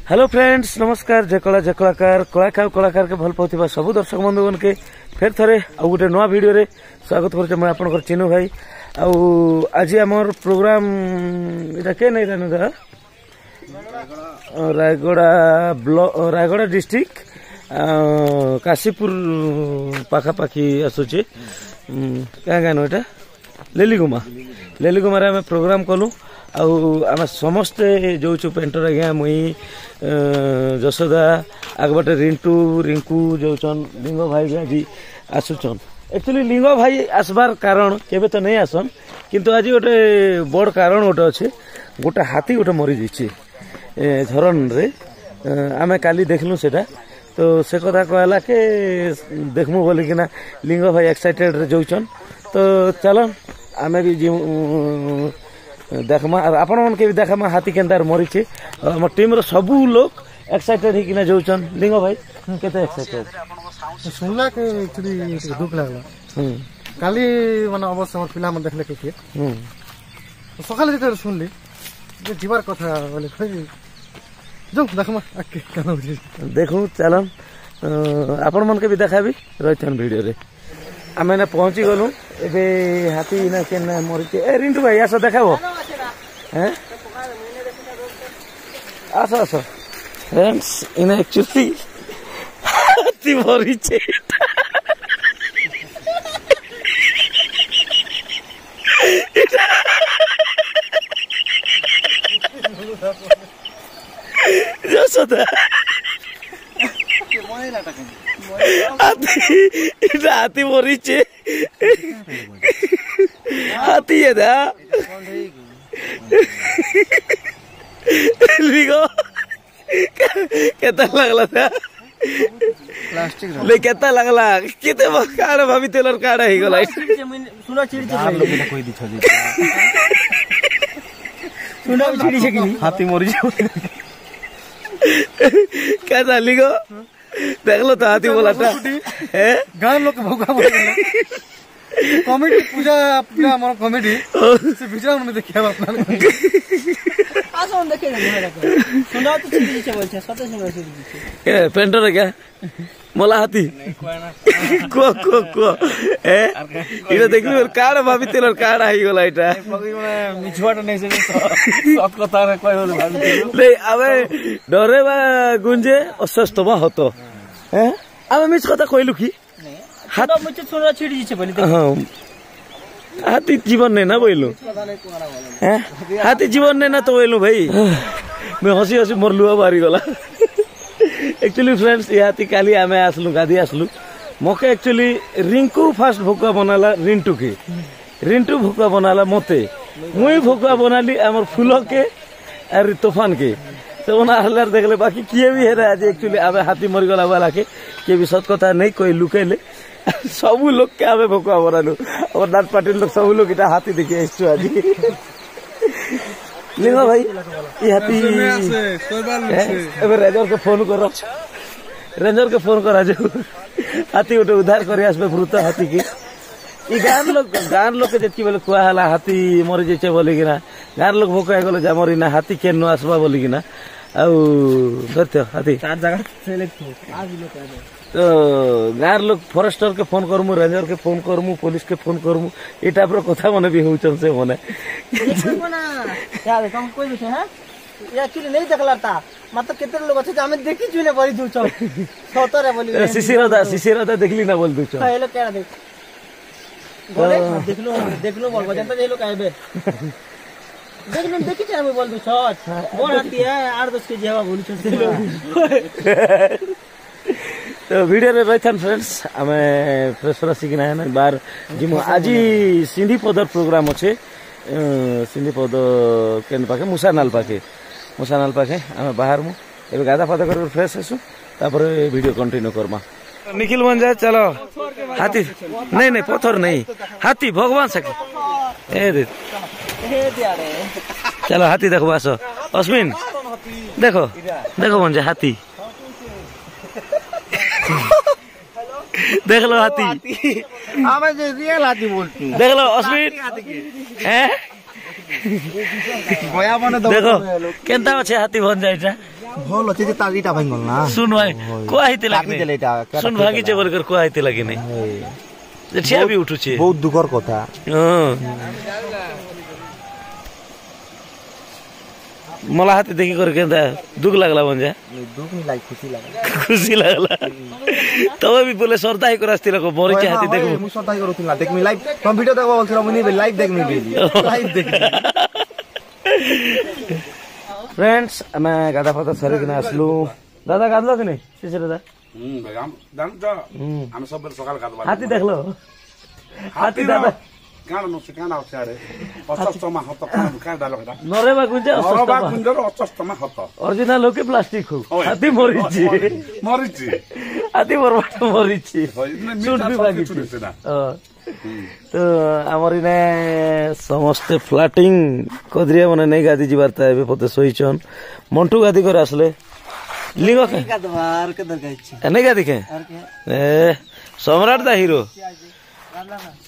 Hello friends नमस्कार जय कला जय कलाकार कलाकार के भल पाउथिबा सब दर्शक बंधुगण के फेर थरे आ गोटे नवा वीडियो रे स्वागत करछे मैं आपनकर चिन्नू भाई आ आज हमर प्रोग्राम इटा के नै जानो दा रायगड़ा डिस्ट्रिक्ट काशीपुर पाखा पाखी आसुचे क्या गानो एटा लेलीगुमा रे हम प्रोग्राम कलु आम समस्ते जो पेंटर आज्ञा मुई जशोदा आगबटे रिंटू रिंकू जोचन लिंग भाई भी आज आसुचन एक्चुअली लिंग भाई आसबार कारण केबे तो नहीं आसन किंतु आज गोटे बड़ कारण गोटे अच्छे गोटे हाथी गोटे मरी जाइए झरन रे आमे काली देखलु सेटा तो से कथा कहला के देखमु बोली कि ना लिंग भाई एक्साइटेड रे जोचन तो चलो आमे भी देखमा और आपण मन के भी देखमा हाथी केंदार मरी छे हम टीम रो सब लोग एक्साइटेड ही किना जोचन लिंग भाई केते एक्साइटेड सुनला के एक्चुअली दुख लागला काली माने अवश्य हमर फिल्म में देखले के सकाले जेते सुनली जे जीवार कथा बोले खई जो देखमा आके कनो देखू चलन आपण मन के भी देखाबी रहितन वीडियो रे आमे ने पहुंची गलु एबे हाथी ना के ना मरी छे ए रिंटू भाई आसो देखाबो हैं आसो आसो फ्रेंड्स इन एक्चुअली हाथी मरी छे जसोदा हाथी मरी छे हाथी है दा लिगो केता लागला था प्लास्टिक ले केता लागला केते काड भाभी तेलर काड हे गला सुना चिड़ी छे आप लोग ने कोई दिछो जी सुना चिड़ी छे कि हाथी मरी छे केता लिगो देखलो तो हाथी बोला था हैं गांव लोग भौका बोला कमेटी पूजा पूरा हमर कमेटी से भिजरा में देखिया अपना आसो देखे सुना तो चिड़ी छे बोलछे सते सुना चिड़ी छे ए पेंटर क्या मोला हाथी को ए इने देखलु काड भाभी तेलर काड आइ गला इटा मिछवाटा नहीं से सत कथा रे कोइ होल भाभी ले अबे डरे बा गुंजे अस्वस्थ बा होतो हैं अबे मिछ कथा कहलु की हाथ मुझे सुना छिड़ी छे बोली हां हाथी जीवन ने ना बोलू हैं हाथी जीवन ने ना तो बोलू भाई मैं हसी हसी मरलु बारी गला एक्चुअली फ्रेंड्स ये हाथी काली आमे आसलु गादी आसलु मके एक्चुअली रिंकू फास्ट भोका बनाला रिंटू भोका बनाला मते मुई भोका बनाली हमर फूलो के और तूफान के तो ओना हल्लार देखले बाकी किए भी है आज एक्चुअली आबे हाथी मर गला वाला के भी सत कथा नहीं कोई लुकेले सब लोग के आबे भोका बनालु और नाथ पाटिल लोग सब लोग इटा हाथी देखे आइछु आज लिंगा भाई ये हाथी एबे रेंजर के फोन करा जो हाथी उठे उद्धार करे आसबे भूत हाथी के ई गान लोग के जेती बोले कुआ हला हाथी मरि जेचे बोली कि ना गान लोग भोका गलो जा मरि ना हाथी के न आसबा बोली कि ना आ धरते हाथी चार जगह सेलेक्ट हो आज लोग आ तो गार लोग फॉरेस्टर के फोन करमु रेंजर के फोन करमु पुलिस के फोन करमु ए टाइप रो कथा मने भी होचन से मने यार कम कोई छै है या एक्चुअली नहीं देखलाता मतलब कितने लोग अच्छे हमें देखी जुने बड़ी दूर चल सौतरे बोली शिशिरदा देखली ना बोल दूचो हेलो क्या देख बोले देखलो बोल बजंता जे लोग आबे देखी हम बोल दू छत बोल आती है 8-10 के जेवा बोली छ तो वीडियो रे रहथन फ्रेंड्स हमें फ्रेशर सिखना है ना बार जिमो आज सिंधी पदर प्रोग्राम अच्छे सिंधी पद केन पाके मुसानाल पाके हमें बाहर मु एबे गादा फादा कर फ्रेश आसु तापर वीडियो कंटिन्यू करमा निखिल बन जाए चलो हाथी नहीं पत्थर नहीं हाथी भगवान सके ए दे चलो हाथी देखो आसो अश्विन देखो बन जाए हाथी देख लो हाथी रियल हाथी बोलती देख लो अश्विन हैं देखो केनता अच्छे हाथी बन जाए भल अच्छे जे तारीटा भाई गल ना सुन भाई को आइते काटी लागने देले एटा सुन भागिचे बोलकर को आइते लागे नहीं जे ठिया भी उठुचे बहुत दुखर कथा हां मला हाथी देखि कर के दुख लागला बन जा दुख नहीं लाग खुशी लागला तब भी बोले सरदाई को रास्ते को मोरी के हाथी देखो मु सरदाई करूथिला देख मी लाइव तुम वीडियो देखो बोलथिला मुनी लाइव देख मी लाइव देख फ्रेंड्स मैं गादा फता सरे किना आसलु दादा गादलो कि नहीं शिशिर दादा बेगाम दान त हम सब सकाल गादबा हाथी देखलो हाथी दादा कान न से कान आछारे अचस्तमा हत कान डालो कटा नरे बा गुंजा नरबा गुंजर अचस्तमा हत ओरिजिनल होके प्लास्टिक हो हाथी मरिछि हाथी बरबाट मरिछि सुट भी बागी तो आमर इने समस्ते फ्लैटिंग कदरिया माने नहीं गादी जिबारता है पते सोईचन मंटू गादी कर आसले लिंगो के कदवार के दरगाइछि नहीं गादी के ए सम्राट दा हीरो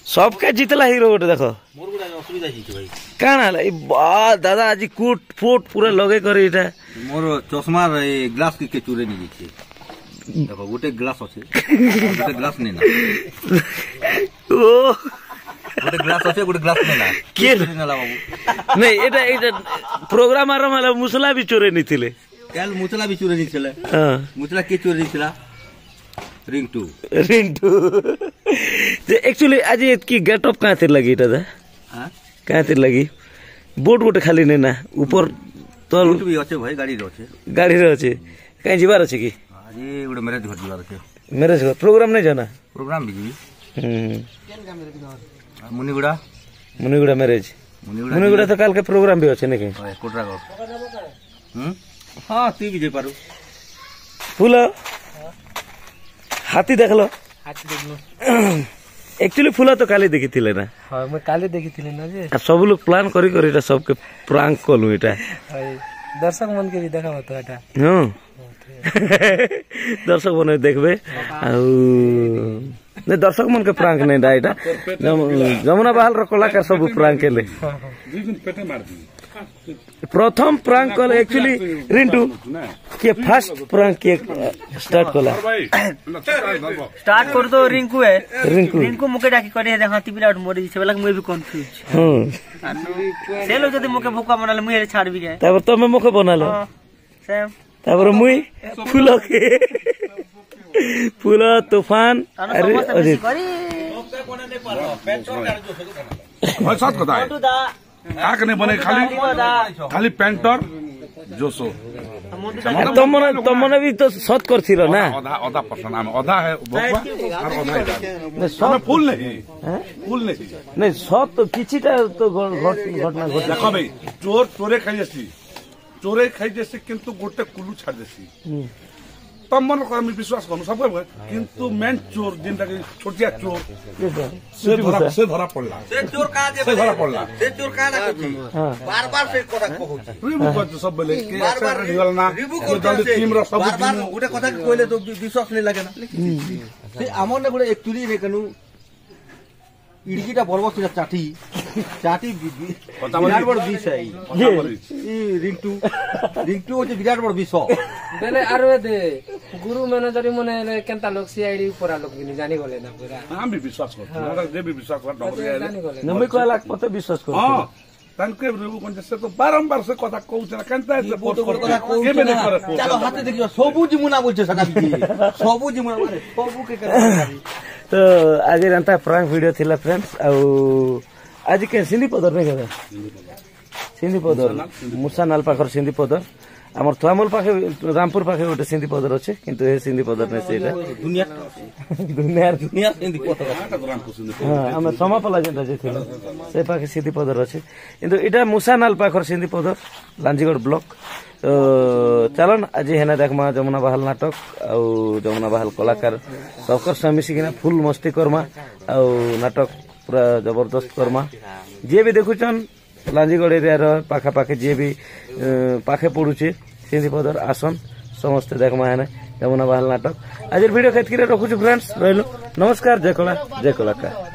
सबके जितला हीरो गोटे देखो मोर गुडा असुविधा छी भाई काना ला बा दादा आज कूट फूट पूरा लगे करे इटा मोर चश्मा रे ग्लास के चूरे नहीं छी देखो गोटे ग्लास अछि गोटे ग्लास नहीं ना ओ गोटे ग्लास अछि गोटे ग्लास नहीं ना के ना ला बाबू नहीं एटा प्रोग्राम आरो माला मुसला भी चोरे नहीं थिले काल मुचला भी चूरे नहीं छले हां मुचला के चूरे नहीं छला रिंग 2 जे एक्चुअली आज की गेट अप कहां तिर लगी इटा हां कहां तिर लगी बोट गोटे खाली नहीं ना ऊपर तल भी अछि भाई गाड़ी रो अछि गाड़ी रे अछि कहीं जिबार अछि की आज गोटे मैरिज घर जिबार अछि मैरिज घर प्रोग्राम नहीं जाना प्रोग्राम भी मुनिगुड़ा मैरिज मुनिगुड़ा तो काल के प्रोग्राम भी अछि नहीं कोटरागढ़ हां ती भी जे पारू फूल हाथी देखलो हाथी देखलो एक्चुअली फूल तो काली देखी थिले ना हां मैं काले देखी थिले ना जे सब लोग प्लान करी करी एटा सबके प्रांक कलु एटा दर्शक मन के भी देखाव तो एटा हां दर्शक मन देखबे ने दर्शक मन के प्रांक नहीं डा एटा जमुना बहाल रो कलाकार सब प्रांक केले प्रथम प्रांक कल एक्चुअली रिंटू के फर्स्ट प्रांक के स्टार्ट कला स्टार्ट कर दो रिंकू है रिंकू मुके डाकी करे है हाथी बिलाट मोरी से वाला मैं भी कंफ्यूज हां से लो जदी मुके भूका बनाले मुई छाड़ भी जाए तब तमे मुके बनालो सेम तब मुई फूल तूफान अरे अरे साथ कथा है काक ने बने खाली पेंटर जोसो तुमने भी तो सत करथिलो ना आधा पर्सन आधा है बकवा और आधा है फुल नहीं सत तो किछिटा तो घटना घट देखो भाई चोरे खाई जैसे किंतु गोटे कुलू छाड़ देसी तम मन को विश्वास करू सब किंतु मेन चोर जिनटा छोटिया चोर से धरा पड़ला से चोर का जे से धरा पड़ला से चोर का ना बार-बार से कोटा कहू रिबू को सब बोले के बार-बार निगलना जल्दी टीम रो सब बार-बार गोटे कथा कहले तो विश्वास नहीं लागे ना से हमर ने गोटे एक्चुअली रे कनु इडकीटा बरबस चाटी विराट बड़ विष है ई रिंटू होचे विराट बड़ विष बेले आरो दे गुरु मैनेजर मने केनता लोग सीआईडी ऊपर लोग भी जानि गले ना पूरा हम भी विश्वास करते हैं जे भी विश्वास करता है नम्बर को लाख पते विश्वास करो हां तनके रिबू कोन से तो बारंबार से कथा कहू छला केनता से पोस्ट कर के में नहीं करे चलो हाथे देखियो सबु जिमुना बोलछे सका भी सबु जिमुना माने सबु के करे तो आज रंता प्रांक वीडियो थिला फ्रेंड्स आज के सिंधी पदर नहीं गदा सिंधी पदर मुसा नाल पाखर सिंधी पदर हमर थमल पाखे रामपुर पाखे गोटे सिंधी पदर अछि किंतु हे सिंधी पदर नै सेटा दुनिया सिंधी पदर हां हम समापला जेटा जे थिला से पाखे सिंधी पदर अछि किंतु एटा मुसा नाल पाखर सिंधी पदर लांजीगढ़ ब्लॉक चलन आज हेना देखमा जमुना बहाल नाटक आ जमुना बहाल कलाकार सबकर समिसी किना फुल मस्ती करमा आ नाटक पूरा जबरदस्त करमा जे भी देखुचन लांजीगढ़ एरिया रो पाखा पाखे जे भी पाखे पडुचे सिंधी पदर आसन समस्त देखमा हेना जमुना बहाल नाटक आज वीडियो खेत किरे रखुछु फ्रेंड्स रहलो नमस्कार जय कला जय कलाकार।